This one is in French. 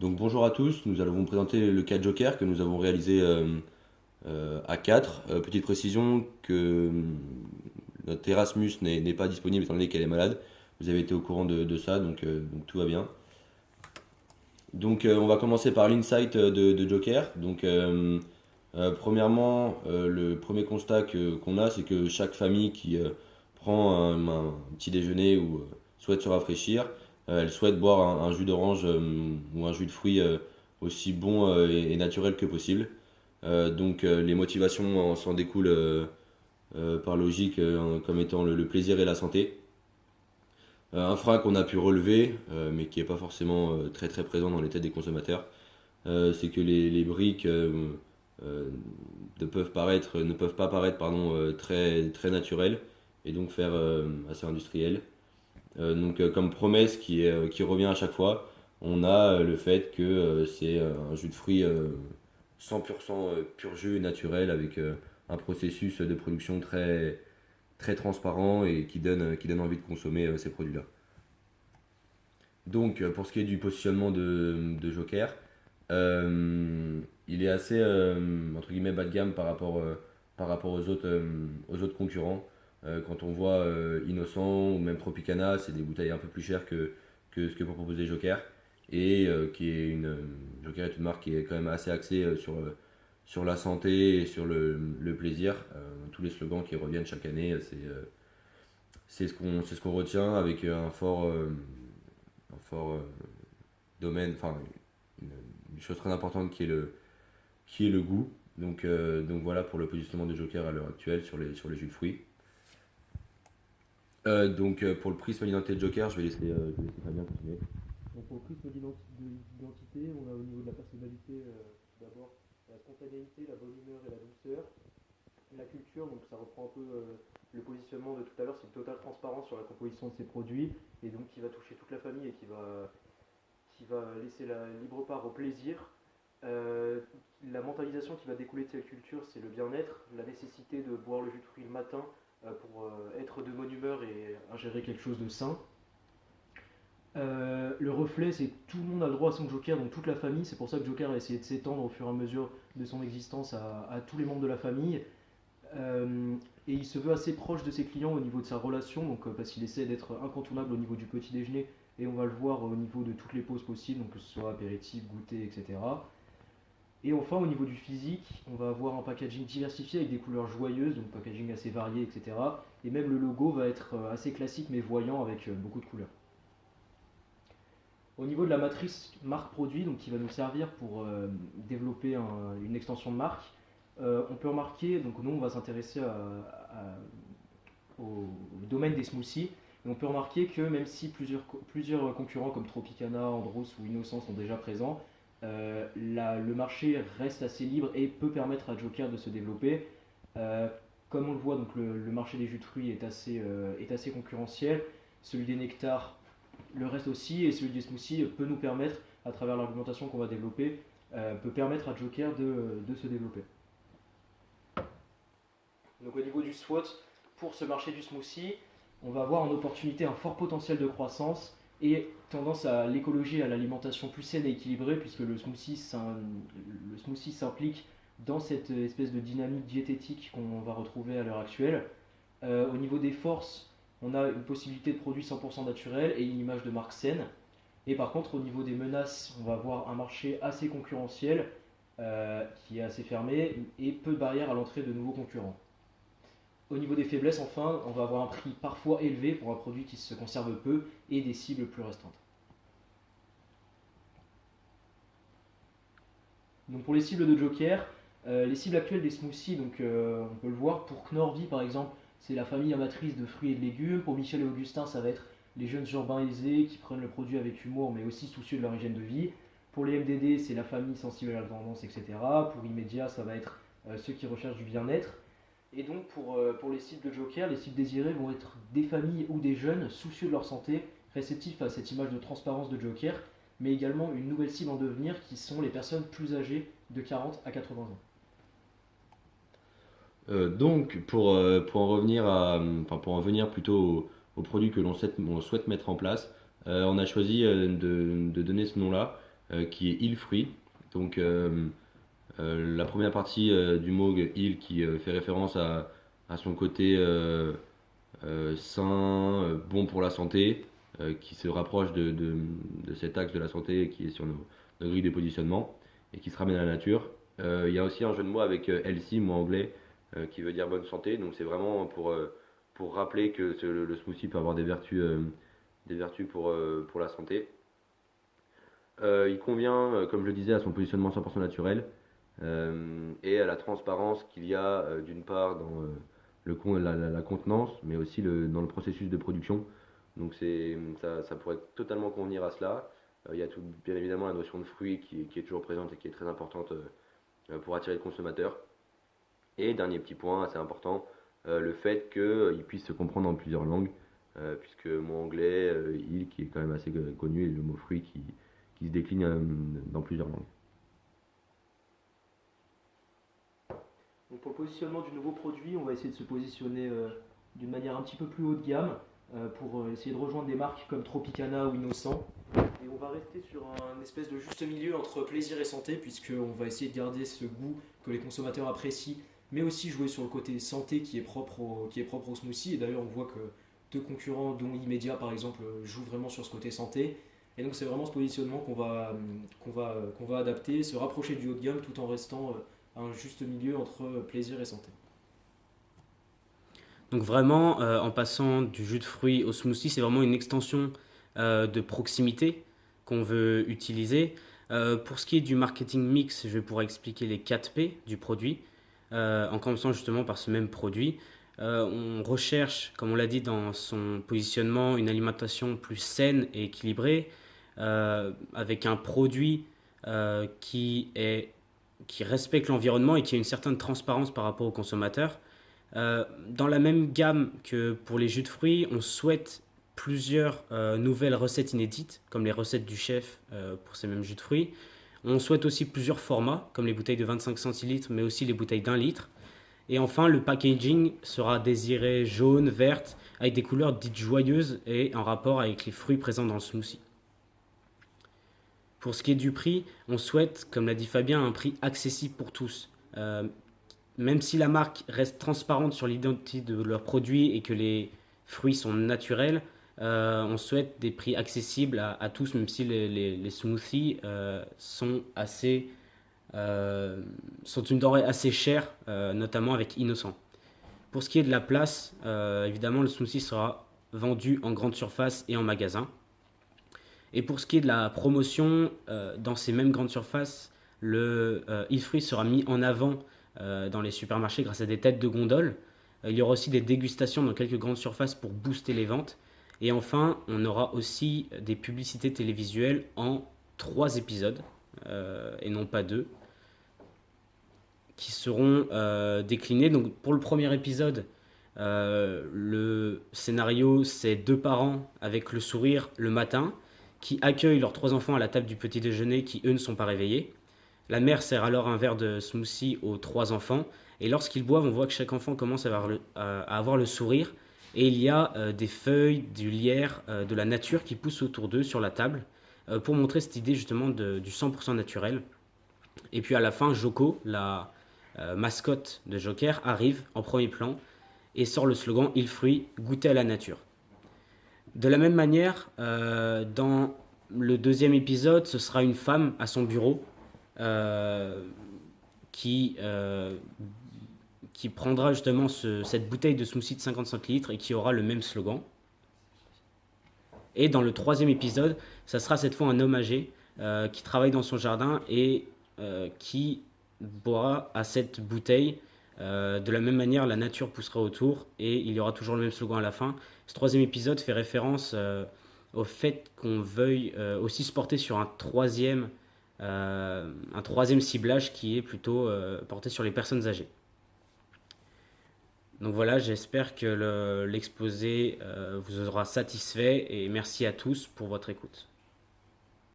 Donc bonjour à tous, nous allons vous présenter le cas Joker que nous avons réalisé à 4. Petite précision que notre Erasmus n'est pas disponible étant donné qu'elle est malade. Vous avez été au courant de ça, donc tout va bien. Donc on va commencer par l'insight de Joker. Premièrement, le premier constat qu'on a, c'est que chaque famille qui prend un petit déjeuner ou souhaite se rafraîchir, elle souhaite boire un jus d'orange ou un jus de fruits aussi bon et naturel que possible. Les motivations s'en découlent par logique comme étant le plaisir et la santé. Un frein qu'on a pu relever, mais qui n'est pas forcément très très présent dans les têtes des consommateurs, c'est que les briques euh, ne peuvent pas paraître très, très naturelles et donc faire assez industriel. Comme promesse qui revient à chaque fois, on a le fait que c'est un jus de fruits 100% pur jus naturel avec un processus de production très, très transparent et qui donne envie de consommer ces produits-là. Pour ce qui est du positionnement de Joker, il est assez entre guillemets bas de gamme par rapport aux autres concurrents. Quand on voit Innocent ou même Tropicana, c'est des bouteilles un peu plus chères que ce que peut proposer Joker. Joker est une marque qui est quand même assez axée sur la santé et sur le plaisir. Tous les slogans qui reviennent chaque année, c'est ce qu'on retient avec un fort domaine, enfin une, une chose très importante qui est le goût. Donc voilà pour le positionnement de Joker à l'heure actuelle sur les jus de fruits. Pour le prisme d'identité de Joker, je vais laisser Fabien continuer. Donc pour le prisme d'identité, on a au niveau de la personnalité, tout d'abord la spontanéité, la bonne humeur et la douceur. La culture, donc ça reprend un peu le positionnement de tout à l'heure, c'est une totale transparence sur la composition de ces produits et donc qui va toucher toute la famille et qui va laisser la libre part au plaisir. Euh, la mentalisation qui va découler de cette culture, c'est le bien-être, la nécessité de boire le jus de fruits le matin pour être de bonne humeur et ingérer quelque chose de sain. Le reflet, c'est que tout le monde a le droit à son Joker, donc toute la famille. C'est pour ça que Joker a essayé de s'étendre au fur et à mesure de son existence à tous les membres de la famille. Et il se veut assez proche de ses clients au niveau de sa relation, parce qu'il essaie d'être incontournable au niveau du petit déjeuner, et on va le voir au niveau de toutes les pauses possibles, donc que ce soit apéritif, goûter, etc. Et enfin, au niveau du physique, on va avoir un packaging diversifié avec des couleurs joyeuses, donc packaging assez varié, etc. Et même le logo va être assez classique mais voyant avec beaucoup de couleurs. Au niveau de la matrice marque produit, donc qui va nous servir pour développer une extension de marque, on peut remarquer, donc nous on va s'intéresser au domaine des smoothies, et on peut remarquer que même si plusieurs concurrents comme Tropicana, Andros ou Innocent sont déjà présents, le marché reste assez libre et peut permettre à Joker de se développer. Euh, Comme on le voit, donc le marché des jus de fruits est assez concurrentiel, celui des nectars le reste aussi, et celui des smoothies peut nous permettre, à travers l'argumentation qu'on va développer, peut permettre à Joker de se développer. Donc au niveau du SWOT, pour ce marché du smoothie, on va avoir en opportunité un fort potentiel de croissance et tendance à l'écologie et à l'alimentation plus saine et équilibrée, puisque le smoothie s'implique dans cette espèce de dynamique diététique qu'on va retrouver à l'heure actuelle. Au niveau des forces, on a une possibilité de produits 100% naturels et une image de marque saine. Et par contre, au niveau des menaces, on va avoir un marché assez concurrentiel qui est assez fermé et peu de barrières à l'entrée de nouveaux concurrents. Au niveau des faiblesses, enfin, on va avoir un prix parfois élevé pour un produit qui se conserve peu et des cibles plus restreintes. Donc pour les cibles de Joker, les cibles actuelles des smoothies, on peut le voir pour Knorvi par exemple, c'est la famille amatrice de fruits et de légumes. Pour Michel et Augustin, ça va être les jeunes urbains aisés qui prennent le produit avec humour mais aussi soucieux de leur hygiène de vie. Pour les MDD, c'est la famille sensible à la tendance, etc. Pour Immédiat, ça va être ceux qui recherchent du bien-être. Et donc pour les cibles de Joker, les cibles désirées vont être des familles ou des jeunes soucieux de leur santé, réceptifs à cette image de transparence de Joker, mais également une nouvelle cible en devenir qui sont les personnes plus âgées de 40 à 80 ans. Pour en venir plutôt au produit que on souhaite mettre en place, on a choisi de donner ce nom-là qui est il fruit. Donc la première partie du mot il qui fait référence à son côté sain, bon pour la santé, qui se rapproche de cet axe de la santé qui est sur nos grilles de positionnement et qui se ramène à la nature. Il y a aussi un jeu de mots avec healthy, mot anglais, qui veut dire bonne santé. Donc c'est vraiment pour rappeler que le smoothie peut avoir des vertus pour la santé. Il convient, comme je le disais, à son positionnement 100% naturel et à la transparence qu'il y a d'une part dans la contenance, mais aussi dans le processus de production. Donc ça pourrait totalement convenir à cela. Il y a bien évidemment la notion de fruit qui est toujours présente et qui est très importante pour attirer le consommateur. Et dernier petit point assez important, le fait qu'il puisse se comprendre en plusieurs langues, puisque le mot anglais, il, qui est quand même assez connu, et le mot fruit qui se décline dans plusieurs langues. Donc pour le positionnement du nouveau produit, on va essayer de se positionner d'une manière un petit peu plus haut de gamme pour essayer de rejoindre des marques comme Tropicana ou Innocent. Et on va rester sur un espèce de juste milieu entre plaisir et santé, puisqu'on va essayer de garder ce goût que les consommateurs apprécient, mais aussi jouer sur le côté santé qui est propre au smoothie. Et d'ailleurs, on voit que deux concurrents, dont Immedia par exemple, jouent vraiment sur ce côté santé. Et donc c'est vraiment ce positionnement qu'on va adapter, se rapprocher du haut de gamme tout en restant à un juste milieu entre plaisir et santé. Donc vraiment, en passant du jus de fruits au smoothie, c'est vraiment une extension de proximité qu'on veut utiliser. Pour ce qui est du marketing mix, je vais pouvoir expliquer les 4 P du produit, en commençant justement par ce même produit. On recherche, comme on l'a dit dans son positionnement, une alimentation plus saine et équilibrée, avec un produit qui respecte l'environnement et qui a une certaine transparence par rapport aux consommateurs. Dans la même gamme que pour les jus de fruits, on souhaite plusieurs nouvelles recettes inédites, comme les recettes du chef pour ces mêmes jus de fruits. On souhaite aussi plusieurs formats, comme les bouteilles de 25 centilitres, mais aussi les bouteilles d'1 litre. Et enfin, le packaging sera désiré jaune, verte, avec des couleurs dites joyeuses et en rapport avec les fruits présents dans le smoothie. Pour ce qui est du prix, on souhaite, comme l'a dit Fabien, un prix accessible pour tous. Même si la marque reste transparente sur l'identité de leurs produits et que les fruits sont naturels, on souhaite des prix accessibles à tous, même si les smoothies sont une denrée assez chère, notamment avec Innocent. Pour ce qui est de la place, évidemment, le smoothie sera vendu en grande surface et en magasin. Et pour ce qui est de la promotion, dans ces mêmes grandes surfaces, le e-fruit sera mis en avant dans les supermarchés grâce à des têtes de gondole. Il y aura aussi des dégustations dans quelques grandes surfaces pour booster les ventes. Et enfin, on aura aussi des publicités télévisuelles en 3 épisodes, et non pas 2, qui seront déclinés. Donc pour le premier épisode, le scénario, c'est 2 parents avec le sourire le matin qui accueillent leurs 3 enfants à la table du petit déjeuner qui, eux, ne sont pas réveillés. La mère sert alors un verre de smoothie aux 3 enfants. Et lorsqu'ils boivent, on voit que chaque enfant commence à avoir le sourire. Et il y a des feuilles, du lierre, de la nature qui poussent autour d'eux sur la table pour montrer cette idée justement du 100% naturel. Et puis à la fin, Joko, la mascotte de Joker, arrive en premier plan et sort le slogan « Il fruit, goûtez à la nature ». De la même manière, dans le 2e épisode, ce sera une femme à son bureau qui prendra justement cette bouteille de smoothie de 55 litres et qui aura le même slogan. Et dans le 3e épisode, ça sera cette fois un homme âgé qui travaille dans son jardin et qui boira à cette bouteille. De la même manière, la nature poussera autour et il y aura toujours le même slogan à la fin. Ce 3e épisode fait référence au fait qu'on veuille aussi se porter sur un troisième ciblage qui est plutôt porté sur les personnes âgées. Donc voilà, j'espère que l'exposé vous aura satisfait et merci à tous pour votre écoute.